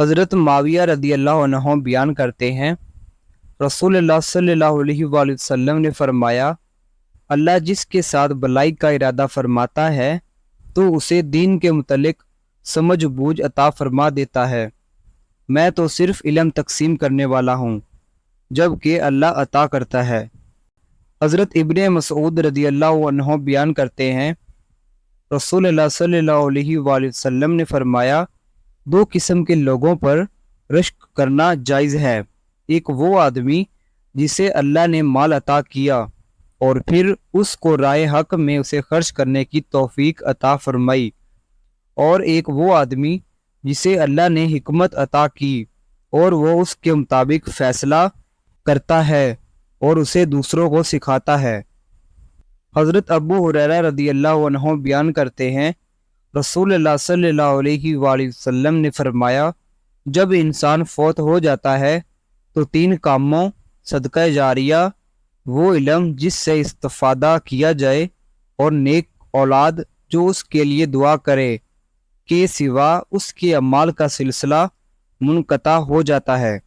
حضرت معاویہ رضی اللہ عنہ بیان کرتے ہیں، رسول اللہ صلی اللہ علیہ وآلہ وسلم نے فرمایا، اللہ جس کے ساتھ بلائی کا ارادہ فرماتا ہے تو اسے دین کے متعلق سمجھ بوجھ عطا فرما دیتا ہے۔ میں تو صرف علم تقسیم کرنے والا ہوں، جبکہ اللہ عطا کرتا ہے۔ حضرت ابن مسعود رضی اللہ عنہ بیان کرتے ہیں، رسول اللہ صلی اللہ علیہ وآلہ وسلم نے فرمایا، دو قسم کے لوگوں پر رشک کرنا جائز ہے۔ ایک وہ آدمی جسے اللہ نے مال عطا کیا اور پھر اس کو رائے حق میں اسے خرچ کرنے کی توفیق عطا فرمائی، اور ایک وہ آدمی جسے اللہ نے حکمت عطا کی اور وہ اس کے مطابق فیصلہ کرتا ہے اور اسے دوسروں کو سکھاتا ہے۔ حضرت ابو ہریرہ رضی اللہ عنہ بیان کرتے ہیں، رسول اللہ صلی اللہ علیہ وآلہ وسلم نے فرمایا، جب انسان فوت ہو جاتا ہے تو تین کاموں، صدقہ جاریہ، وہ علم جس سے استفادہ کیا جائے، اور نیک اولاد جو اس کے لیے دعا کرے، کے سوا اس کے اعمال کا سلسلہ منقطع ہو جاتا ہے۔